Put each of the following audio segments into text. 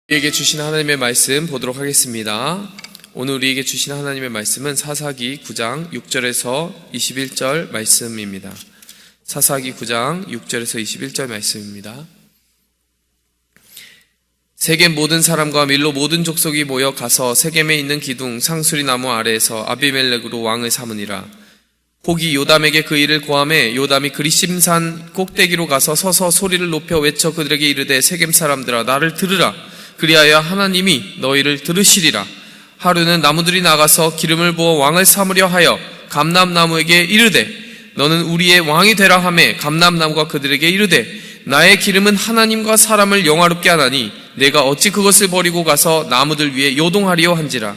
우리에게 주신 하나님의 말씀 보도록 하겠습니다. 오늘 우리에게 주신 하나님의 말씀은 사사기 9장 6절에서 21절 말씀입니다. 사사기 9장 6절에서 21절 말씀입니다. 세겜 모든 사람과 밀로 모든 족속이 모여 가서 세겜에 있는 기둥 상수리 나무 아래에서 아비멜렉으로 왕을 삼으니라. 혹이 요담에게 그 일을 고하매 요담이 그리심산 꼭대기로 가서 서서 소리를 높여 외쳐 그들에게 이르되 세겜 사람들아 나를 들으라. 그리하여 하나님이 너희를 들으시리라. 하루는 나무들이 나가서 기름을 부어 왕을 삼으려 하여 감람나무에게 이르되 너는 우리의 왕이 되라 하매 감람나무가 그들에게 이르되 나의 기름은 하나님과 사람을 영화롭게 하나니 내가 어찌 그것을 버리고 가서 나무들 위에 요동하리요 한지라.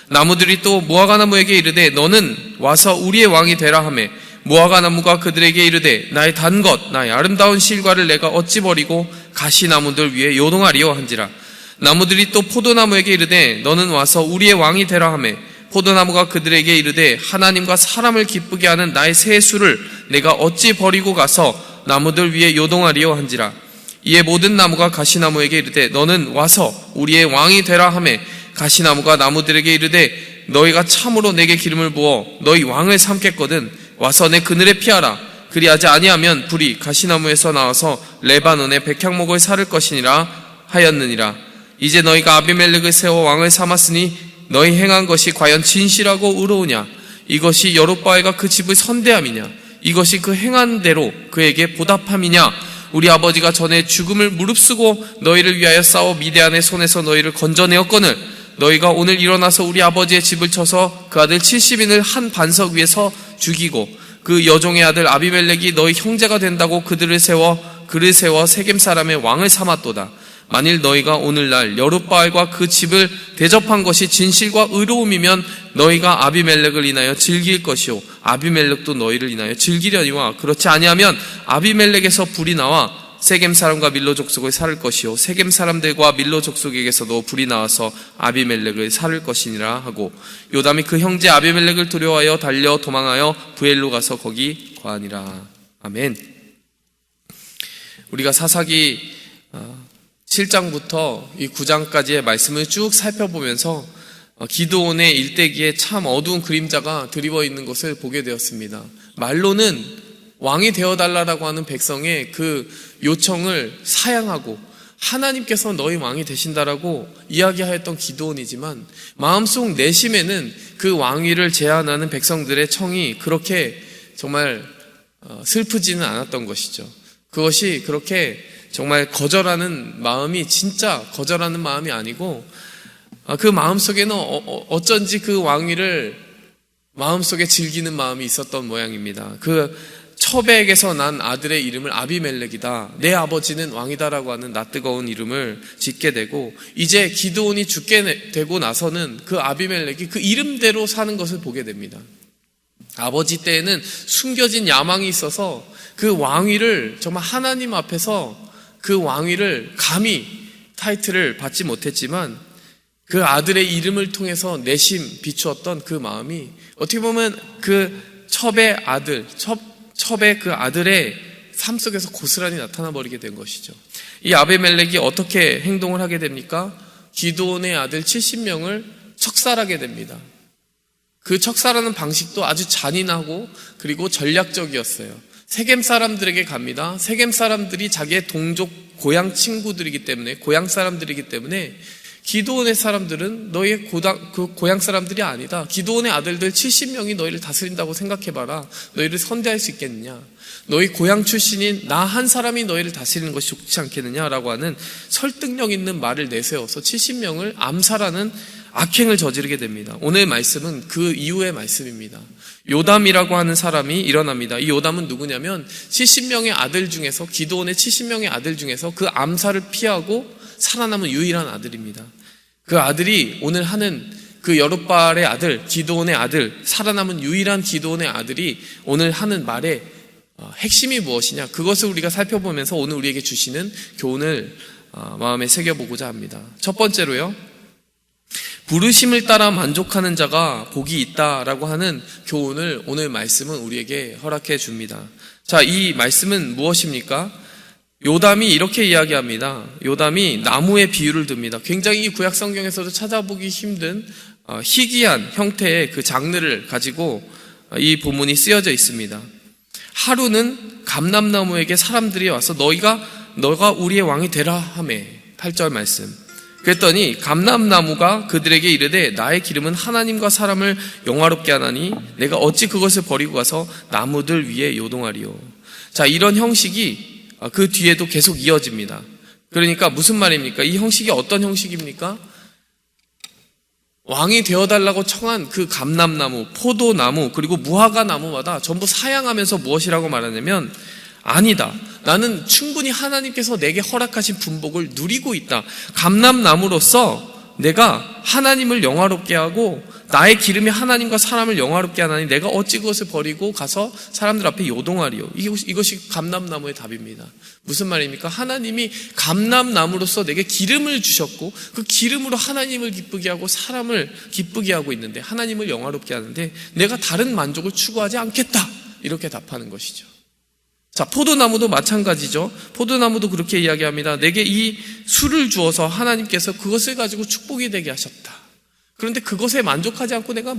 나무들이 또 무화과나무에게 이르되 너는 와서 우리의 왕이 되라 하매 무화과나무가 그들에게 이르되 나의 단 것 나의 아름다운 실과를 내가 어찌 버리고 가시나무들 위에 요동하리요 한지라. 나무들이 또 포도나무에게 이르되 너는 와서 우리의 왕이 되라 하매 포도나무가 그들에게 이르되 하나님과 사람을 기쁘게 하는 나의 세수를 내가 어찌 버리고 가서 나무들 위에 요동하리요 한지라. 이에 모든 나무가 가시나무에게 이르되 너는 와서 우리의 왕이 되라 하매 가시나무가 나무들에게 이르되 너희가 참으로 내게 기름을 부어 너희 왕을 삼겠거든 와서 내 그늘에 피하라. 그리하지 아니하면 불이 가시나무에서 나와서 레바논의 백향목을 사를 것이니라 하였느니라. 이제 너희가 아비멜렉을 세워 왕을 삼았으니 너희 행한 것이 과연 진실하고 의로우냐? 이것이 여룹바알과 그 집의 선대함이냐? 이것이 그 행한 대로 그에게 보답함이냐? 우리 아버지가 전에 죽음을 무릅쓰고 너희를 위하여 싸워 미디안의 손에서 너희를 건져내었거늘 너희가 오늘 일어나서 우리 아버지의 집을 쳐서 그 아들 70인을 한 반석 위에서 죽이고 그 여종의 아들 아비멜렉이 너희 형제가 된다고 그를 세워 세겜 사람의 왕을 삼았도다. 만일 너희가 오늘날 여룹바알과 그 집을 대접한 것이 진실과 의로움이면 너희가 아비멜렉을 인하여 즐길 것이요 아비멜렉도 너희를 인하여 즐기려니와 그렇지 아니하면 아비멜렉에서 불이 나와 세겜 사람과 밀로 족속을 살을 것이요 세겜 사람들과 밀로 족속에게서도 불이 나와서 아비멜렉을 살을 것이니라 하고 요담이 그 형제 아비멜렉을 두려워하여 달려 도망하여 부엘로 가서 거기 거하니라. 아멘. 우리가 사사기 7장부터 이 9장까지의 말씀을 쭉 살펴보면서 기드온의 일대기에 참 어두운 그림자가 드리워 있는 것을 보게 되었습니다. 말로는 왕이 되어달라고 하는 백성의 그 요청을 사양하고 하나님께서 너희 왕이 되신다라고 이야기하였던 기드온이지만 마음속 내심에는 그 왕위를 제안하는 백성들의 청이 그렇게 정말 슬프지는 않았던 것이죠. 그것이 그렇게 정말 거절하는 마음이 진짜 거절하는 마음이 아니고 그 마음속에는 어쩐지 그 왕위를 마음속에 즐기는 마음이 있었던 모양입니다. 그 첩에게서 난 아들의 이름을 아비멜렉이다. 내 아버지는 왕이다라고 하는 낯뜨거운 이름을 짓게 되고 이제 기드온이 죽게 되고 나서는 그 아비멜렉이 그 이름대로 사는 것을 보게 됩니다. 아버지 때에는 숨겨진 야망이 있어서 그 왕위를 정말 하나님 앞에서 그 왕위를 감히 타이틀을 받지 못했지만 그 아들의 이름을 통해서 내심 비추었던 그 마음이 어떻게 보면 그 첩의 아들, 첩의 그 아들의 삶 속에서 고스란히 나타나 버리게 된 것이죠. 이 아비멜렉이 어떻게 행동을 하게 됩니까? 기드온의 아들 70명을 척살하게 됩니다. 그 척살하는 방식도 아주 잔인하고 그리고 전략적이었어요. 세겜 사람들에게 갑니다. 세겜 사람들이 자기의 동족 고향 친구들이기 때문에 고향 사람들이기 때문에 기드온의 사람들은 너희의 고향 사람들이 아니다. 기드온의 아들들 70명이 너희를 다스린다고 생각해봐라. 너희를 선대할 수 있겠느냐. 너희 고향 출신인 나 한 사람이 너희를 다스리는 것이 좋지 않겠느냐라고 하는 설득력 있는 말을 내세워서 70명을 암살하는 악행을 저지르게 됩니다. 오늘 말씀은 그 이후의 말씀입니다. 요담이라고 하는 사람이 일어납니다. 이 요담은 누구냐면 70명의 아들 중에서 기드온의 70명의 아들 중에서 그 암살을 피하고 살아남은 유일한 아들입니다. 그 아들이 오늘 하는 그 여룹바알의 아들 기드온의 아들 살아남은 유일한 기드온의 아들이 오늘 하는 말의 핵심이 무엇이냐 그것을 우리가 살펴보면서 오늘 우리에게 주시는 교훈을 마음에 새겨보고자 합니다. 첫 번째로요, 부르심을 따라 만족하는 자가 복이 있다라고 하는 교훈을 오늘 말씀은 우리에게 허락해 줍니다. 자, 이 말씀은 무엇입니까? 요담이 이렇게 이야기합니다. 요담이 나무의 비유를 듭니다. 굉장히 이 구약 성경에서도 찾아보기 힘든 희귀한 형태의 그 장르를 가지고 이 본문이 쓰여져 있습니다. 하루는 감람나무에게 사람들이 와서 너가 우리의 왕이 되라 하매. 8절 말씀. 그랬더니 감람나무가 그들에게 이르되 나의 기름은 하나님과 사람을 영화롭게 하나니 내가 어찌 그것을 버리고 가서 나무들 위에 요동하리요. 자, 이런 형식이 그 뒤에도 계속 이어집니다. 그러니까 무슨 말입니까? 이 형식이 어떤 형식입니까? 왕이 되어달라고 청한 그 감람나무, 포도나무, 그리고 무화과 나무마다 전부 사양하면서 무엇이라고 말하냐면, 아니다. 나는 충분히 하나님께서 내게 허락하신 분복을 누리고 있다. 감람나무로서 내가 하나님을 영화롭게 하고 나의 기름이 하나님과 사람을 영화롭게 하나니 내가 어찌 그것을 버리고 가서 사람들 앞에 요동하리요. 이것이 감람나무의 답입니다. 무슨 말입니까? 하나님이 감람나무로서 내게 기름을 주셨고 그 기름으로 하나님을 기쁘게 하고 사람을 기쁘게 하고 있는데, 하나님을 영화롭게 하는데 내가 다른 만족을 추구하지 않겠다. 이렇게 답하는 것이죠. 자, 포도나무도 마찬가지죠. 포도나무도 그렇게 이야기합니다. 내게 이 술을 주어서 하나님께서 그것을 가지고 축복이 되게 하셨다. 그런데 그것에 만족하지 않고 내가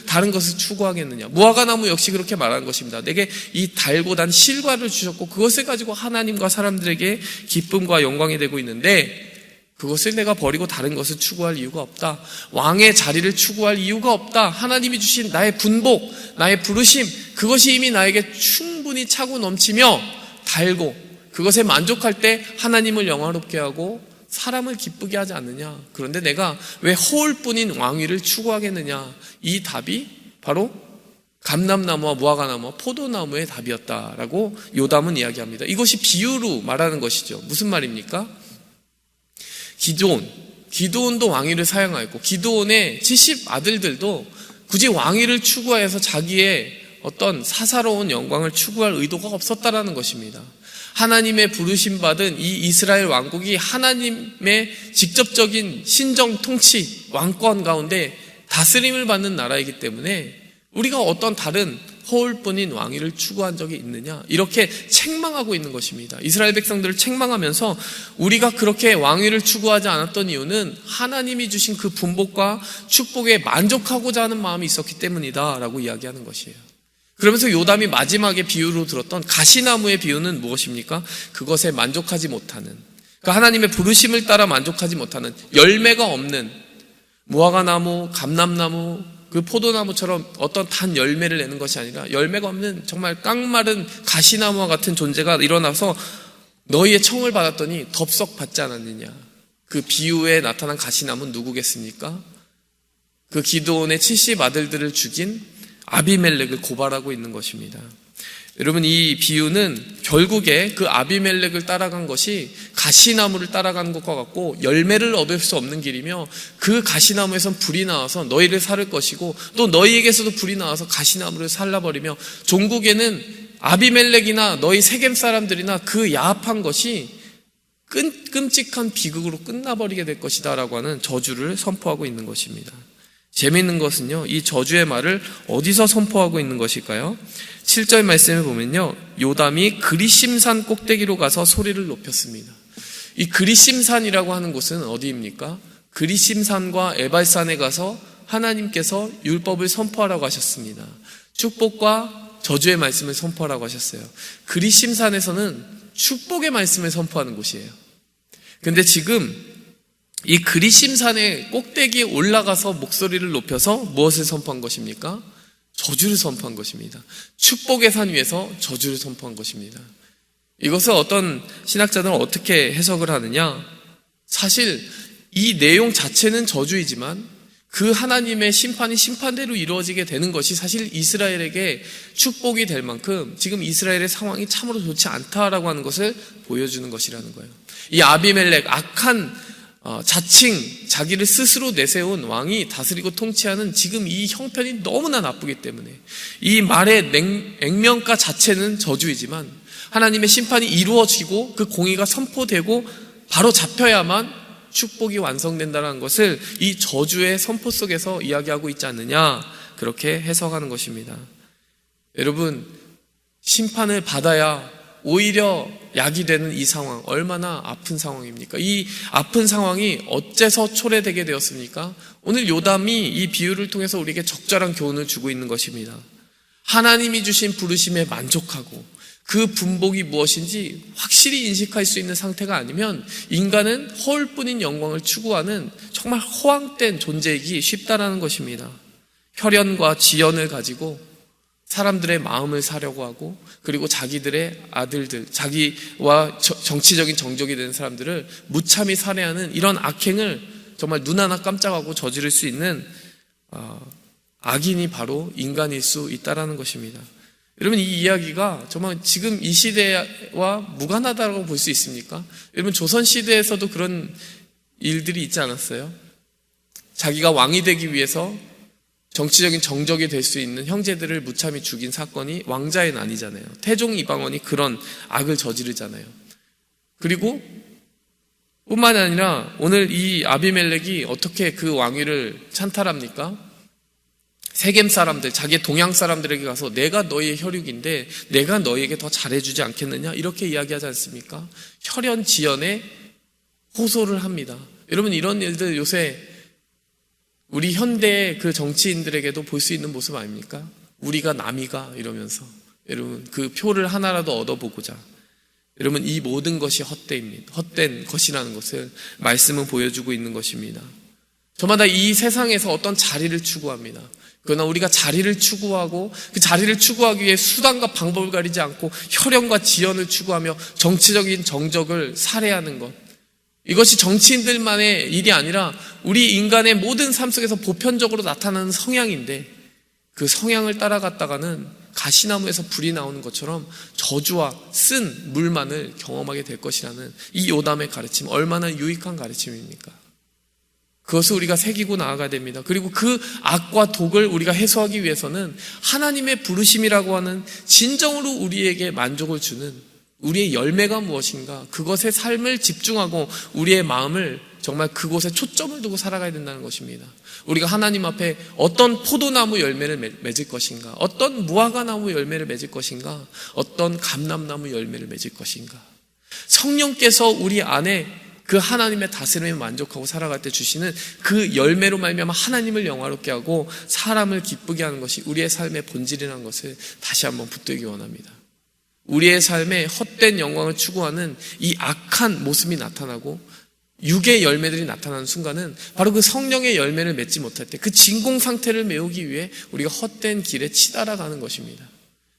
다른 것을 추구하겠느냐. 무화과나무 역시 그렇게 말하는 것입니다. 내게 이 달고 단 실과를 주셨고 그것을 가지고 하나님과 사람들에게 기쁨과 영광이 되고 있는데 그것을 내가 버리고 다른 것을 추구할 이유가 없다. 왕의 자리를 추구할 이유가 없다. 하나님이 주신 나의 분복, 나의 부르심, 그것이 이미 나에게 충분히 차고 넘치며 달고 그것에 만족할 때 하나님을 영화롭게 하고 사람을 기쁘게 하지 않느냐. 그런데 내가 왜 허울뿐인 왕위를 추구하겠느냐. 이 답이 바로 감람나무와 무화과나무와 포도나무의 답이었다라고 요담은 이야기합니다. 이것이 비유로 말하는 것이죠. 무슨 말입니까? 기드온도 왕위를 사용하였고 기드온의 70 아들들도 굳이 왕위를 추구해서 자기의 어떤 사사로운 영광을 추구할 의도가 없었다라는 것입니다. 하나님의 부르심 받은 이 이스라엘 왕국이 하나님의 직접적인 신정 통치, 왕권 가운데 다스림을 받는 나라이기 때문에 우리가 어떤 다른 허울뿐인 왕위를 추구한 적이 있느냐, 이렇게 책망하고 있는 것입니다. 이스라엘 백성들을 책망하면서 우리가 그렇게 왕위를 추구하지 않았던 이유는 하나님이 주신 그 분복과 축복에 만족하고자 하는 마음이 있었기 때문이다 라고 이야기하는 것이에요. 그러면서 요담이 마지막에 비유로 들었던 가시나무의 비유는 무엇입니까? 그것에 만족하지 못하는, 그러니까 하나님의 부르심을 따라 만족하지 못하는, 열매가 없는 무화과나무, 감람나무, 그 포도나무처럼 어떤 단 열매를 내는 것이 아니라 열매가 없는 정말 깡마른 가시나무와 같은 존재가 일어나서 너희의 청을 받았더니 덥석 받지 않았느냐. 그 비유에 나타난 가시나무는 누구겠습니까? 그 기드온의 70 아들들을 죽인 아비멜렉을 고발하고 있는 것입니다. 여러분, 이 비유는 결국에 그 아비멜렉을 따라간 것이 가시나무를 따라가는 것과 같고 열매를 얻을 수 없는 길이며 그 가시나무에선 불이 나와서 너희를 살을 것이고 또 너희에게서도 불이 나와서 가시나무를 살라버리며 종국에는 아비멜렉이나 너희 세겜 사람들이나 그 야합한 것이 끔찍한 비극으로 끝나버리게 될 것이다 라고 하는 저주를 선포하고 있는 것입니다. 재미있는 것은요, 이 저주의 말을 어디서 선포하고 있는 것일까요? 7절 말씀을 보면요, 요담이 그리심산 꼭대기로 가서 소리를 높였습니다. 이 그리심산이라고 하는 곳은 어디입니까? 그리심산과 에발산에 가서 하나님께서 율법을 선포하라고 하셨습니다. 축복과 저주의 말씀을 선포하라고 하셨어요. 그리심산에서는 축복의 말씀을 선포하는 곳이에요. 근데 지금 이 그리심산의 꼭대기에 올라가서 목소리를 높여서 무엇을 선포한 것입니까? 저주를 선포한 것입니다. 축복의 산 위에서 저주를 선포한 것입니다. 이것을 어떤 신학자들은 어떻게 해석을 하느냐? 사실 이 내용 자체는 저주이지만 그 하나님의 심판이 심판대로 이루어지게 되는 것이 사실 이스라엘에게 축복이 될 만큼 지금 이스라엘의 상황이 참으로 좋지 않다라고 하는 것을 보여주는 것이라는 거예요. 이 아비멜렉, 악한 자칭 자기를 스스로 내세운 왕이 다스리고 통치하는 지금 이 형편이 너무나 나쁘기 때문에 이 말의 액면가 자체는 저주이지만 하나님의 심판이 이루어지고 그 공의가 선포되고 바로 잡혀야만 축복이 완성된다는 것을 이 저주의 선포 속에서 이야기하고 있지 않느냐, 그렇게 해석하는 것입니다. 여러분, 심판을 받아야 오히려 약이 되는 이 상황, 얼마나 아픈 상황입니까? 이 아픈 상황이 어째서 초래되게 되었습니까? 오늘 요담이 이 비유를 통해서 우리에게 적절한 교훈을 주고 있는 것입니다. 하나님이 주신 부르심에 만족하고 그 분복이 무엇인지 확실히 인식할 수 있는 상태가 아니면 인간은 허울뿐인 영광을 추구하는 정말 허황된 존재이기 쉽다라는 것입니다. 혈연과 지연을 가지고 사람들의 마음을 사려고 하고, 그리고 자기들의 아들들, 자기와 정치적인 정적이 되는 사람들을 무참히 살해하는 이런 악행을 정말 눈 하나 깜짝하고 저지를 수 있는 악인이 바로 인간일 수 있다라는 것입니다. 여러분, 이 이야기가 정말 지금 이 시대와 무관하다고 볼 수 있습니까? 여러분, 조선시대에서도 그런 일들이 있지 않았어요? 자기가 왕이 되기 위해서 정치적인 정적이 될 수 있는 형제들을 무참히 죽인 사건이 왕자의 난이잖아요. 태종 이방원이 그런 악을 저지르잖아요. 그리고 뿐만 아니라 오늘 이 아비멜렉이 어떻게 그 왕위를 찬탈합니까? 세겜 사람들, 자기 동양 사람들에게 가서 내가 너희의 혈육인데 내가 너희에게 더 잘해주지 않겠느냐, 이렇게 이야기하지 않습니까? 혈연지연에 호소를 합니다. 여러분, 이런 일들 요새 우리 현대의 그 정치인들에게도 볼 수 있는 모습 아닙니까? 우리가 남이가 이러면서, 여러분, 그 표를 하나라도 얻어보고자, 여러분, 이 모든 것이 헛된 것이라는 것을 말씀은 보여주고 있는 것입니다. 저마다 이 세상에서 어떤 자리를 추구합니다. 그러나 우리가 자리를 추구하고 그 자리를 추구하기 위해 수단과 방법을 가리지 않고 혈연과 지연을 추구하며 정치적인 정적을 살해하는 것, 이것이 정치인들만의 일이 아니라 우리 인간의 모든 삶 속에서 보편적으로 나타나는 성향인데, 그 성향을 따라갔다가는 가시나무에서 불이 나오는 것처럼 저주와 쓴 물만을 경험하게 될 것이라는 이 요담의 가르침, 얼마나 유익한 가르침입니까? 그것을 우리가 새기고 나아가야 됩니다. 그리고 그 악과 독을 우리가 해소하기 위해서는 하나님의 부르심이라고 하는 진정으로 우리에게 만족을 주는 우리의 열매가 무엇인가, 그것의 삶을 집중하고 우리의 마음을 정말 그곳에 초점을 두고 살아가야 된다는 것입니다. 우리가 하나님 앞에 어떤 포도나무 열매를 맺을 것인가, 어떤 무화과나무 열매를 맺을 것인가, 어떤 감람나무 열매를 맺을 것인가, 성령께서 우리 안에 그 하나님의 다스림에 만족하고 살아갈 때 주시는 그 열매로 말미암아 하나님을 영화롭게 하고 사람을 기쁘게 하는 것이 우리의 삶의 본질이라는 것을 다시 한번 붙들기 원합니다. 우리의 삶에 헛된 영광을 추구하는 이 악한 모습이 나타나고 육의 열매들이 나타나는 순간은 바로 그 성령의 열매를 맺지 못할 때 그 진공 상태를 메우기 위해 우리가 헛된 길에 치달아가는 것입니다.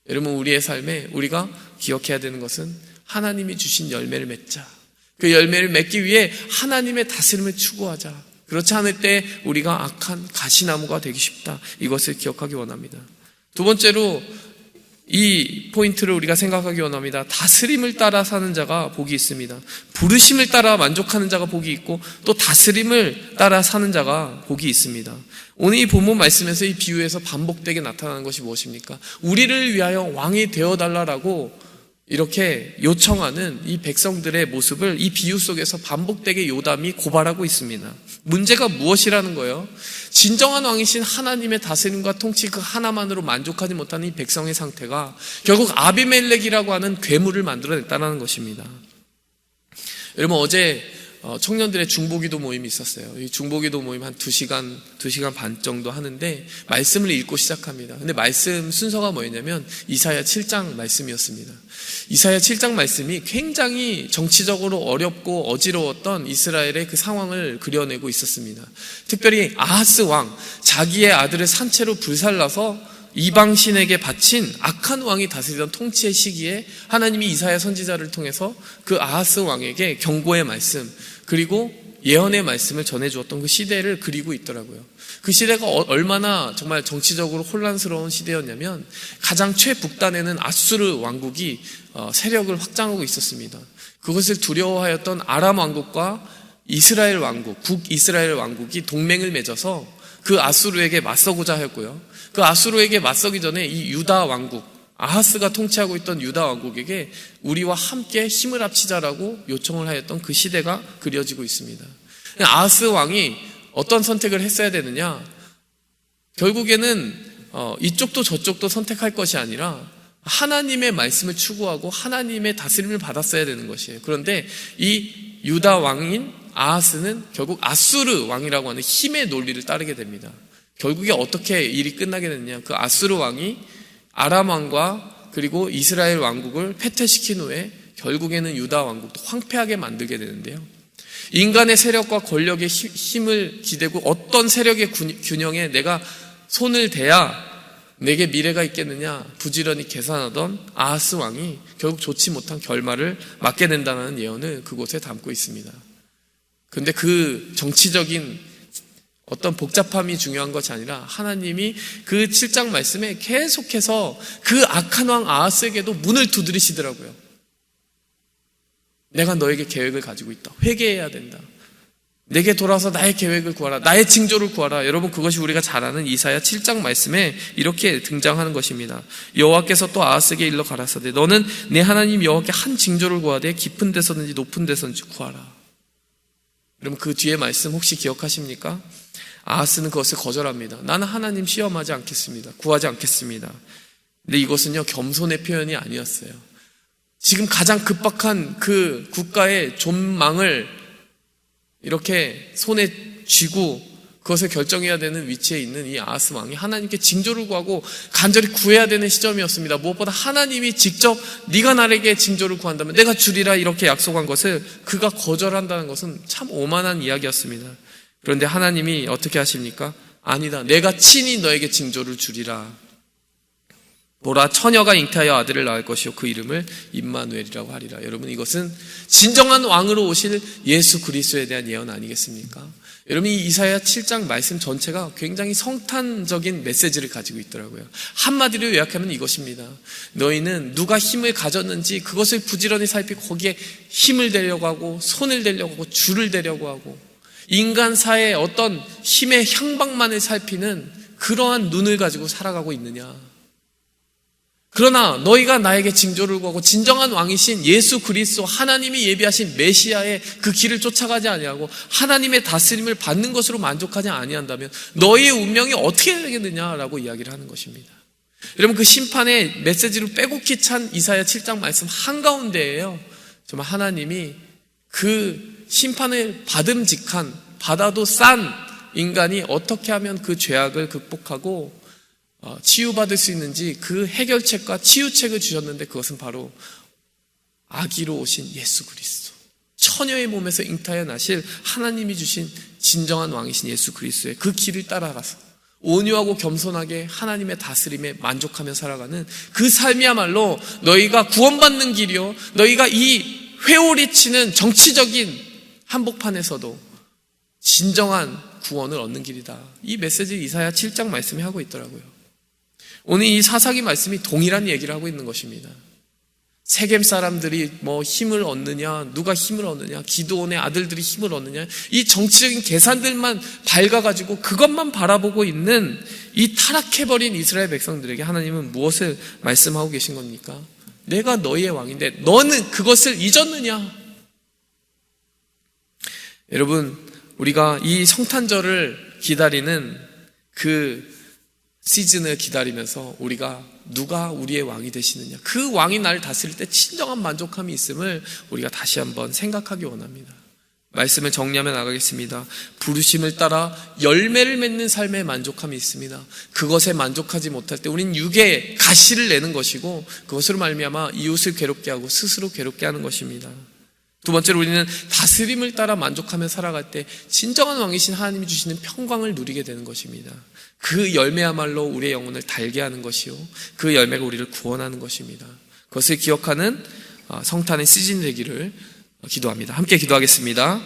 여러분, 우리의 삶에 우리가 기억해야 되는 것은 하나님이 주신 열매를 맺자, 그 열매를 맺기 위해 하나님의 다스림을 추구하자. 그렇지 않을 때 우리가 악한 가시나무가 되기 쉽다, 이것을 기억하기 원합니다. 두 번째로 이 포인트를 우리가 생각하기 원합니다. 다스림을 따라 사는 자가 복이 있습니다. 부르심을 따라 만족하는 자가 복이 있고, 또 다스림을 따라 사는 자가 복이 있습니다. 오늘 이 본문 말씀에서 이 비유에서 반복되게 나타나는 것이 무엇입니까? 우리를 위하여 왕이 되어달라고 이렇게 요청하는 이 백성들의 모습을 이 비유 속에서 반복되게 요담이 고발하고 있습니다. 문제가 무엇이라는 거예요? 진정한 왕이신 하나님의 다스림과 통치 그 하나만으로 만족하지 못하는 이 백성의 상태가 결국 아비멜렉이라고 하는 괴물을 만들어냈다는 것입니다. 여러분, 어제 청년들의 중보기도 모임이 있었어요. 이 중보기도 모임 한 2시간 반 정도 하는데 말씀을 읽고 시작합니다. 근데 말씀 순서가 뭐였냐면 이사야 7장 말씀이었습니다. 이사야 7장 말씀이 굉장히 정치적으로 어렵고 어지러웠던 이스라엘의 그 상황을 그려내고 있었습니다. 특별히 아하스 왕, 자기의 아들을 산채로 불살라서 이방신에게 바친 악한 왕이 다스리던 통치의 시기에 하나님이 이사야 선지자를 통해서 그 아하스 왕에게 경고의 말씀, 그리고 예언의 말씀을 전해주었던 그 시대를 그리고 있더라고요. 그 시대가 얼마나 정말 정치적으로 혼란스러운 시대였냐면 가장 최북단에는 아수르 왕국이 세력을 확장하고 있었습니다. 그것을 두려워하였던 아람 왕국과 이스라엘 왕국, 북이스라엘 왕국이 동맹을 맺어서 그 아수르에게 맞서고자 하였고요. 그 아수르에게 맞서기 전에 이 유다 왕국, 아하스가 통치하고 있던 유다 왕국에게 우리와 함께 힘을 합치자라고 요청을 하였던 그 시대가 그려지고 있습니다. 아하스 왕이 어떤 선택을 했어야 되느냐? 결국에는 이쪽도 저쪽도 선택할 것이 아니라 하나님의 말씀을 추구하고 하나님의 다스림을 받았어야 되는 것이에요. 그런데 이 유다 왕인 아하스는 결국 아수르 왕이라고 하는 힘의 논리를 따르게 됩니다. 결국에 어떻게 일이 끝나게 됐냐? 그 아수르 왕이 아람 왕과 그리고 이스라엘 왕국을 패퇴시킨 후에 결국에는 유다 왕국도 황폐하게 만들게 되는데요. 인간의 세력과 권력의 힘을 기대고 어떤 세력의 균형에 내가 손을 대야 내게 미래가 있겠느냐 부지런히 계산하던 아하스 왕이 결국 좋지 못한 결말을 맞게 된다는 예언을 그곳에 담고 있습니다. 그런데 그 정치적인 어떤 복잡함이 중요한 것이 아니라 하나님이 그 7장 말씀에 계속해서 그 악한 왕 아하스에게도 문을 두드리시더라고요. 내가 너에게 계획을 가지고 있다. 회개해야 된다. 내게 돌아서 나의 계획을 구하라. 나의 징조를 구하라. 여러분, 그것이 우리가 잘 아는 이사야 7장 말씀에 이렇게 등장하는 것입니다. 여호와께서 또 아하스에게 일러 가라사대 너는 내 하나님 여호와께 한 징조를 구하되 깊은 데서든지 높은 데서든지 구하라. 여러분, 그 뒤에 말씀 혹시 기억하십니까? 아하스는 그것을 거절합니다. 나는 하나님 시험하지 않겠습니다. 구하지 않겠습니다. 근데 이것은요, 겸손의 표현이 아니었어요. 지금 가장 급박한 그 국가의 존망을 이렇게 손에 쥐고 그것을 결정해야 되는 위치에 있는 이 아하스 왕이 하나님께 징조를 구하고 간절히 구해야 되는 시점이었습니다. 무엇보다 하나님이 직접 네가 나에게 징조를 구한다면 내가 주리라 이렇게 약속한 것을 그가 거절한다는 것은 참 오만한 이야기였습니다. 그런데 하나님이 어떻게 하십니까? 아니다. 내가 친히 너에게 징조를 주리라. 보라, 처녀가 잉태하여 아들을 낳을 것이요 그 이름을 임마누엘이라고 하리라. 여러분, 이것은 진정한 왕으로 오실 예수 그리스도에 대한 예언 아니겠습니까? 여러분, 이 이사야 7장 말씀 전체가 굉장히 성탄적인 메시지를 가지고 있더라고요. 한마디로 요약하면 이것입니다. 너희는 누가 힘을 가졌는지 그것을 부지런히 살피고 거기에 힘을 대려고 하고 손을 대려고 하고 줄을 대려고 하고 인간사의 어떤 힘의 향방만을 살피는 그러한 눈을 가지고 살아가고 있느냐. 그러나 너희가 나에게 징조를 구하고 진정한 왕이신 예수 그리스도 하나님이 예비하신 메시아의 그 길을 쫓아가지 아니하고 하나님의 다스림을 받는 것으로 만족하지 아니한다면 너희의 운명이 어떻게 되겠느냐라고 이야기를 하는 것입니다. 여러분, 그 심판의 메시지로 빼곡히 찬 이사야 7장 말씀 한가운데에요, 정말 하나님이 그 심판을 받음직한 받아도 싼 인간이 어떻게 하면 그 죄악을 극복하고 치유받을 수 있는지 그 해결책과 치유책을 주셨는데 그것은 바로 아기로 오신 예수 그리스도, 처녀의 몸에서 잉태하여 나실 하나님이 주신 진정한 왕이신 예수 그리스도의 그 길을 따라가서 온유하고 겸손하게 하나님의 다스림에 만족하며 살아가는 그 삶이야말로 너희가 구원받는 길이요, 너희가 이 회오리 치는 정치적인 한복판에서도 진정한 구원을 얻는 길이다. 이 메시지를 이사야 7장 말씀이 하고 있더라고요. 오늘 이 사사기 말씀이 동일한 얘기를 하고 있는 것입니다. 세겜 사람들이 뭐 힘을 얻느냐, 누가 힘을 얻느냐, 기드온의 아들들이 힘을 얻느냐, 이 정치적인 계산들만 밝아가지고 그것만 바라보고 있는 이 타락해버린 이스라엘 백성들에게 하나님은 무엇을 말씀하고 계신 겁니까? 내가 너희의 왕인데 너는 그것을 잊었느냐? 여러분, 우리가 이 성탄절을 기다리는 그 시즌을 기다리면서 우리가 누가 우리의 왕이 되시느냐, 그 왕이 나를 다스릴 때 진정한 만족함이 있음을 우리가 다시 한번 생각하기 원합니다. 말씀을 정리하며 나가겠습니다. 부르심을 따라 열매를 맺는 삶에 만족함이 있습니다. 그것에 만족하지 못할 때 우린 육에 가시를 내는 것이고 그것으로 말미암아 이웃을 괴롭게 하고 스스로 괴롭게 하는 것입니다. 두 번째로 우리는 다스림을 따라 만족하며 살아갈 때 진정한 왕이신 하나님이 주시는 평강을 누리게 되는 것입니다. 그 열매야말로 우리의 영혼을 달게 하는 것이요, 그 열매가 우리를 구원하는 것입니다. 그것을 기억하는 성탄의 시즌 되기를 기도합니다. 함께 기도하겠습니다.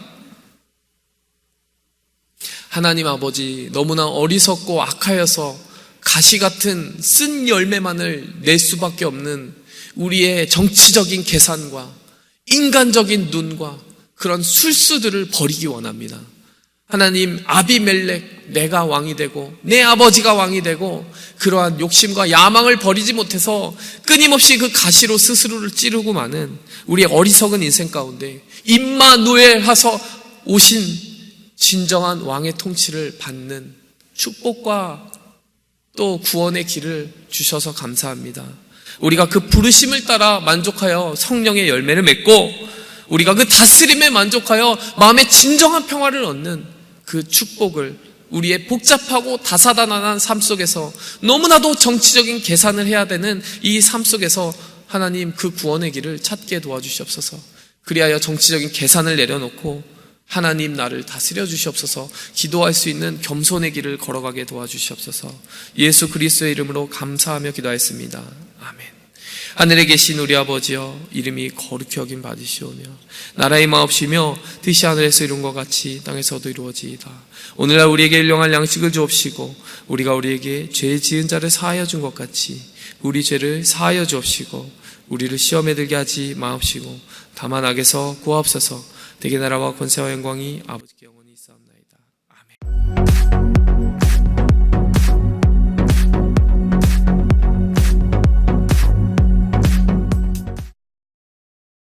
하나님 아버지, 너무나 어리석고 악하여서 가시 같은 쓴 열매만을 낼 수밖에 없는 우리의 정치적인 계산과 인간적인 눈과 그런 술수들을 버리기 원합니다. 하나님, 아비멜렉 내가 왕이 되고 내 아버지가 왕이 되고 그러한 욕심과 야망을 버리지 못해서 끊임없이 그 가시로 스스로를 찌르고 마는 우리의 어리석은 인생 가운데 임마누엘 하서 오신 진정한 왕의 통치를 받는 축복과 또 구원의 길을 주셔서 감사합니다. 우리가 그 부르심을 따라 만족하여 성령의 열매를 맺고 우리가 그 다스림에 만족하여 마음의 진정한 평화를 얻는 그 축복을 우리의 복잡하고 다사다난한 삶 속에서 너무나도 정치적인 계산을 해야 되는 이 삶 속에서 하나님 그 구원의 길을 찾게 도와주시옵소서. 그리하여 정치적인 계산을 내려놓고 하나님 나를 다스려 주시옵소서. 기도할 수 있는 겸손의 길을 걸어가게 도와주시옵소서. 예수 그리스도의 이름으로 감사하며 기도하였습니다. 아멘. 하늘에 계신 우리 아버지여, 이름이 거룩히 여김 받으시오며 나라의 마옵시며 뜻이 하늘에서 이룬 것 같이 땅에서도 이루어지이다. 오늘날 우리에게 일용할 양식을 주옵시고 우리가 우리에게 죄 지은 자를 사하여 준 것 같이 우리 죄를 사하여 주옵시고 우리를 시험에 들게 하지 마옵시고 다만 악에서 구하옵소서. 대개 나라와 권세와 영광이 아버지께 영원히